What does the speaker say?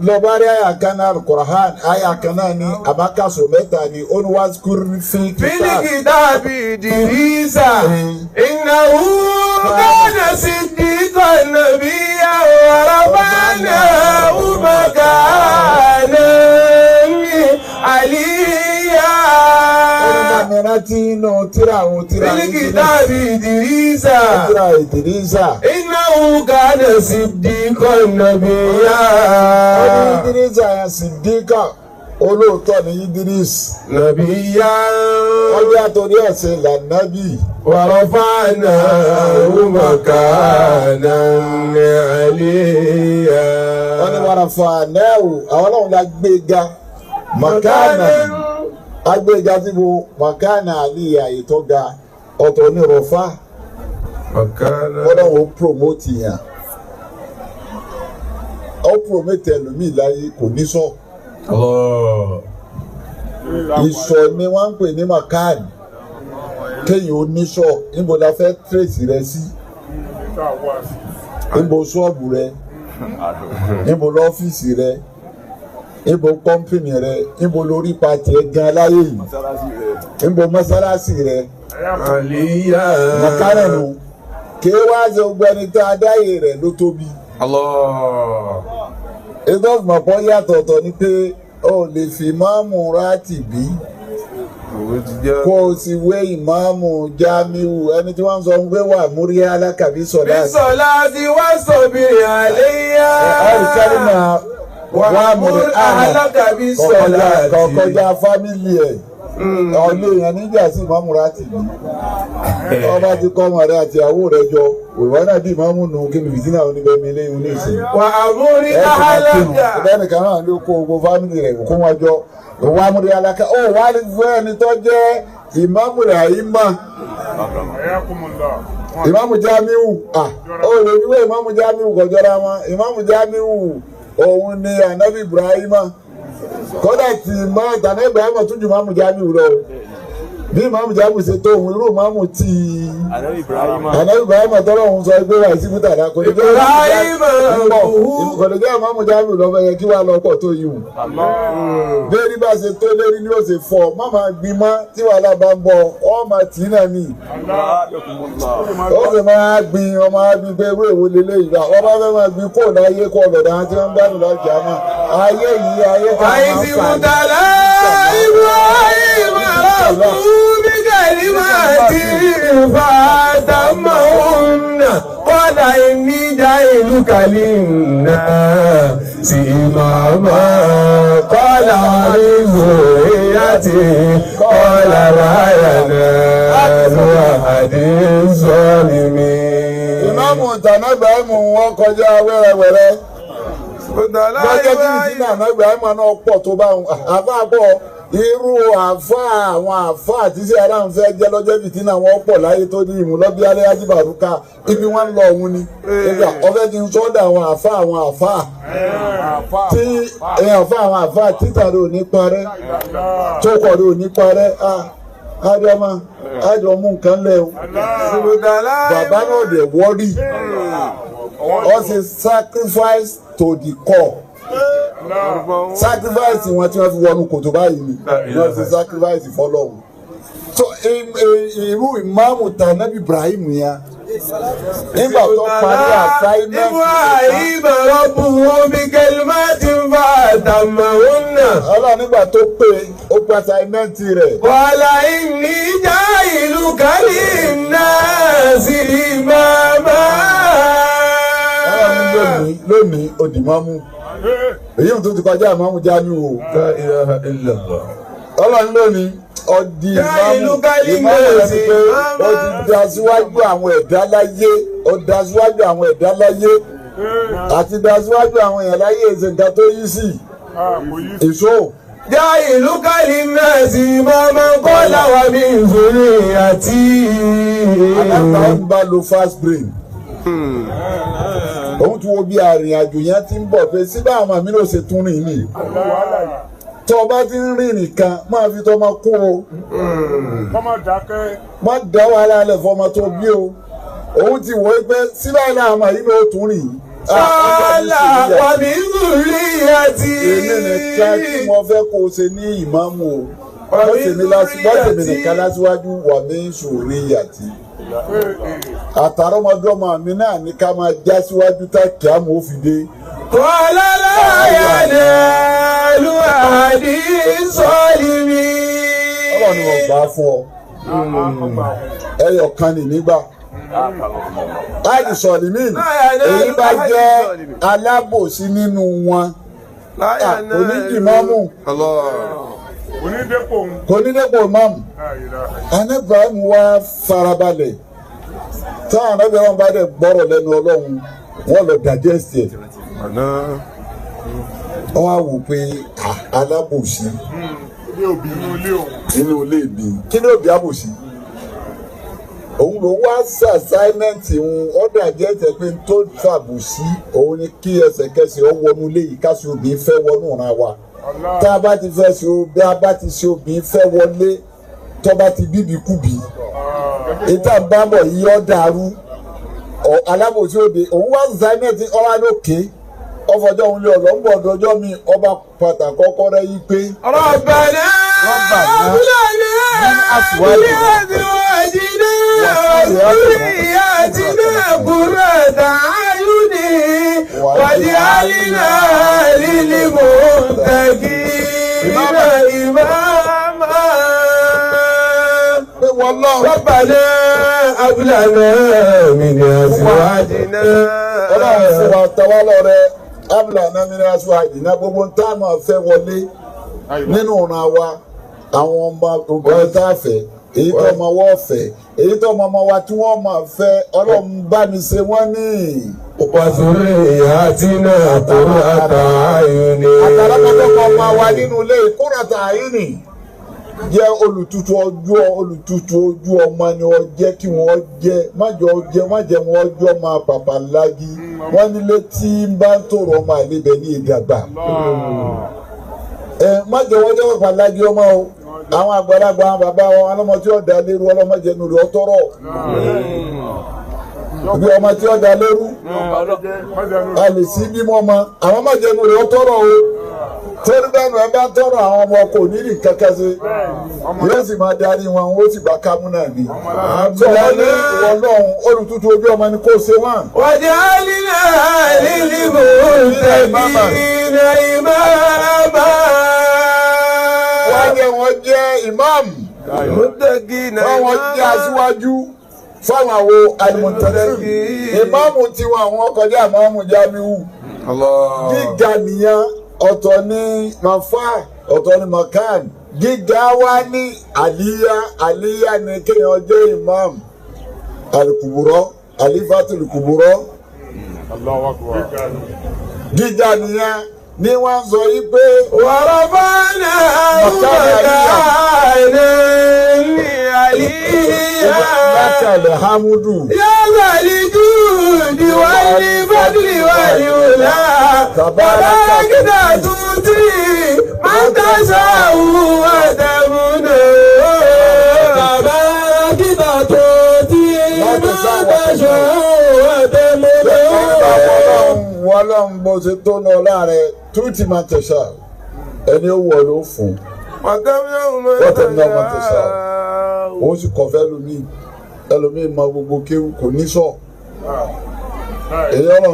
lọ́bàárẹ̀ àyàkánná al-Qur'an àyàkánná ni àbákàsọ mẹ́ta ni oníwàsíkúrú fílíkì dàbí Ìdírísà innahu kana siddiqan nabiyya wa rafa'nahu makanan aliyya. Mìíràn tí inú tíra àwọn tíra fílíkì dàbí Ìdírísà innahu kana siddiqan nabiyya. Ìdírísà yẹn Siddiqa olóòótọ́ ní Idris nabiyya ọjọ́ àtòrí ẹ̀sìn lànàbì wa rafa'nahu makanan aliyya. wọ́n ní wa rafa'nahu àwọn ọlọ́run la gbéga makana agbéga tí mo makana aliyya ètò ga ọ̀tọ̀ ní rọ̀fà ọlọ́run ó promote yàn ó promote ẹlòmíì láyé kò ní sọ. Ìsọ̀ ni wọ́n ń pè ní makan kéèyàn oníṣọ̀ níbo la fẹ́ tírèsì rẹ sí níbo ṣọ́ọ̀bù rẹ níbo lọ́fíìsì rẹ níbo kọ́mpìnì rẹ níbo lórí pàtì ẹ gan láyé yìí níbo mọ́sálásì rẹ makan nù kí wá ṣe gbẹni tó adáyé rẹ ló tóbi. Ètò ọ̀gbọ̀n yàtọ̀ọ̀tọ̀ ni pé o lè fi ìmáàmù Rátìbí kó o sì wé ìmáàmù Jámíù ẹni tí wọ́n ń sọ ń gbé wà múrí alákàbí sọ̀lá. bí sọ̀lá ti wá sọ̀bìrì àléyá. Ọ̀rùkẹ́rì náà wà múrí alákàbí sọ̀lá kọ̀ọ̀kọ̀já fámìlì ẹ̀ ọ̀lẹ́ èèyàn níjà sí ìmáàmù Rátìbí. Ọba ti kọ́ ọmọ rẹ àti ìyàwó rẹ jọ ìwọ náà bí ìmáàmù nù kí ni fìtínà oníbẹ̀mí eléyìí ní ìsìn. wà á múrí alága. Ẹnìkan náà ló kó gbogbo fámìlì rẹ̀ kó wọn jọ wà á múrí alága. Ó wà á fún ẹni tó jẹ́ ìmáàmù rẹ̀ àyímà. Ìmáàmù Jámíù ó lè wíwé ìmáàmù Jámíù kọjọ́ra wọn. Ìmáàmù Jámíù òun ni ànábì Ibrahima. Kódà tí ànábì Ibrahima tún ju ìmáàmù Jámíù lọ. Bí ìmáàmù Jámíù ṣe tó òun irú ìmáàmù tí ànábì Ibrahima tọ́lọ́ òun sọ ẹgbẹ́ wa ìsìnkú tàdá kò lè jẹ́ ìmáàmù Jámíù lọ́fẹ́ yẹ kí wàá lọ pọ̀ tó yìí wù. Béèrí bá ṣe tó lérí ni ó ṣe fọ má máa gbin mọ́ tí wàhálà bá ń bọ̀ ọ́ máa tì í náà nì. Ó sì máa gbin ọmọ agbin pé ewé ìwò lélẹ̀ ìgbà wọ́n bá fẹ́ máa gbin kó láyé kó ọ̀dọ̀dọ̀ àwọn tí wọ́n ń gbádùn láti àmọ́ ayé yìí ayé kan máa ń fà قال إني جاعلك للناس إماما قال من ذريتي قال لا ينال أحد الظالمين. Ìmáàmù tàná Ibrahimu wọn kọjá wẹ́rẹ́wẹ́rẹ́ lọ́jọ́ tí ìdílé àná Ibrahimu náà pọ̀ tó bá àfáà pọ̀ irú àwọn àfáà tí sí ara ń fẹ́ jẹ́ lọ́jọ́ bìtì náà wọ́n pọ̀ láyé tó ní ìmúlọ́bí alẹ́ ajíbàrúkà ibi wọ́n ń lọ òun ni ọ̀fẹ́ ti ń sọ́dọ̀ àwọn àfáà tí àwọn àfáà títà rẹ̀ ò ní parẹ́ tó kọ̀ rẹ̀ ò ní parẹ́ ájọ mú nǹkan lẹ́ o bàbá náà dẹ̀ wọ́rí ó ṣe sacrifice to the core. Sacrifice wọn tí wọ́n fi wọnú kòtò báyìí ni wọ́n fi sacrifice fọ́lọ́run. So irú ìmáàmù tànàbí Ibrahim yẹn nígbà tó parí assignment. Ibrahim rabbuhu bi kalimatin fatamahunna. Ọlọ́run nígbà tó pé ó pé assignment rẹ̀. Qala inni ja'iluka linnasi imama. Ọlọ́run lónìí òdìmọ́mú. Èyí tó ti kọjá ìmáàmù Jámíù o. Ọlọ́run lónìí ọdí ìmáàmù rẹ̀ ti pé ó ti dá síwájú àwọn ẹ̀dá láyé àti dá síwájú àwọn èèyàn láyé èsè nǹkan tó yí sí èso. جاعلك للناس إماما قال ومن ذريتي. Àgbàgbà ń bá lo fast brain. Òun tí wo bí arìnrìn àjò yẹn ti ń bọ̀ pé síbẹ̀ àwọn àmì ló ṣe tún rìn ní. Tó o bá ti ń rìn nìkan máa fi tọ́mọ kún o. Má dá wàhálà lẹ̀ fọmọ tó bí o. Òun ti wọ́ pé síbẹ̀ náà àmà yìí ló tún rìn. Sọ́lá wà mí lórí àti. Èmi nìkan tí mo fẹ́ kó o ṣe ní ìmáàmù o. Wọ́n tèmi nìkan lásìwájú wà mí sórí àti. Àtàrọ́mọdọ́mọ mi náà ní ká máa já síwájú tá kí á mọ̀ ó fi dé. Kọ́lá láyà lẹ́lu àdí sọ́ọ̀lì mi. Ọlọ́run ni wọ́n gbà á fún ọ. Ẹyọ kan ní nígbà. Láì sọ̀rọ̀ mí èyí bá jẹ́ alábòsí nínú wọn. Onídìmọ́mù. Kò ní dépò mọ́mù. Anábàámu wá farabalẹ̀. Táwọn anábìá wọn bá dẹ̀ gbọ́rọ̀ lẹ́nu Ọlọ́run wọ́n lọ digest ẹ̀. Wọ́n á wò pé alábòsí nínú ilé mi kí ni òbí àbòsí òun ló wá sí assignment òun ọ̀dà jẹ́jẹ́ pé tó fàbòsí òun ni kí ẹsẹ̀kẹsẹ̀ ọ wọnú ilé yìí káṣí obìnrin fẹ́ wọnú ìran wa tá a bá ti fẹ́ ṣe bí a bá ti ṣe obìnrin fẹ́ wọlé tó bá ti bíbí kúbi ìta bábọ̀ yìí ọ̀ dàrú alábòsí òde òun wá assignment ọ̀rá lókè ọfọjọ́ òun lé ọ̀lọ́ ń bọ̀ ọ̀dọ́jọ́ mi ọba pàtàkì ọkọ rẹ yí pé. Rabbana ablana azwajina dhurriyyatina qurrata a'yuni waj'alna lil muttaqina imama. Rabbana ablana min azwajina. Ọlọ́run fún wa tọwọ́ lọ́rẹ́ abúlé anamíní aṣọ àdìní gbogbo ń tá a máa fẹ́ wọlé nínú ọ̀ràn wa àwọn ọmọ obìnrin tá a fẹ́ èyí tó ọmọ wọ́n fẹ́ èyí tó ọmọ wa tí wọ́n máa fẹ́ Ọlọ́run bá mi ṣe wọ́n ní. Wàsórí àti náà kúrò àtàyùnì. Àtàlámọ́tò máa wà nínú ilé kúrò àtàyùnì. Jẹ́ olùtutù ojú ọmọ ni wọ́n jẹ́ kí wọ́n jẹ́ má jẹ́ wọ́n jọ́ máa pàpà lági wọ́n nílé tí ń bá ń tòrò ọmọ àlebẹ̀ ní ìdàgbà. Má jẹ́ wọ́n jẹ́ pàpà lági ọmọ o àwọn àgbàlagbà àwọn bàbá wọn ọlọ́mọ tí ó Daileru ọlọ́mọ jẹ́ nù rẹ̀ ọtọ́rọ̀ bí ọmọ tí ó Daileru a lè sí bímọ ọmọ àwọn má jẹ́ nù rẹ̀ ọtọ́rọ̀ o. Torí bẹ́ẹ̀ni ẹ bá tọrọ àwọn ọmọ kò ní ní kankan ṣe yóò sì máa darí wọn ó sì bá kámú náà ni. Sọ wọn ní ìwọ náà olùtútù ojú ọmọ ni kò ṣe wọn. Wàjà lílà lílì mò ń tẹ̀lé ìmáàmà. Wọ́n jẹ́ wọn jẹ́ ìmáàmù. Wọ́n jẹ́ aṣíwájú fáwọn àwo àlùmọ̀tẹ́sì. Ìmáàmù tiwọn àwọn kọjá ìmáàmù Jamiu. Gíga nìyẹn. Ọ̀tọ̀ ni mafa ọ̀tọ̀ ni makan gíga wa ní àlíyá ni kéèyàn jẹ́ imam alikuburọ alifatulikuburọ gíga nìyẹn ni wọ́n sọ yí pé. wàrà fana ọmọdé ní àlíyá. látàlẹ̀ hamudu. yálà ní júùdì wá ní bọ́dìlì wá ní ọ̀la. bàbá kìtà tuntun mọ́tàṣà òun àdàmúnà. bàbá kìtà tuntun mọ́tàṣà òun àdàmúnà. Wọ́lọ́n bó ṣe tó lọ láàrẹ̀ túùtì máa tẹ̀sà ẹni ó wọ̀ ló fún wọ́n tẹ̀lé náà máa tẹ̀sà òun sì kọ̀fẹ́ ẹlòmíì máa gbogbo kéwù kò ní sọ èyí ọlọ́run.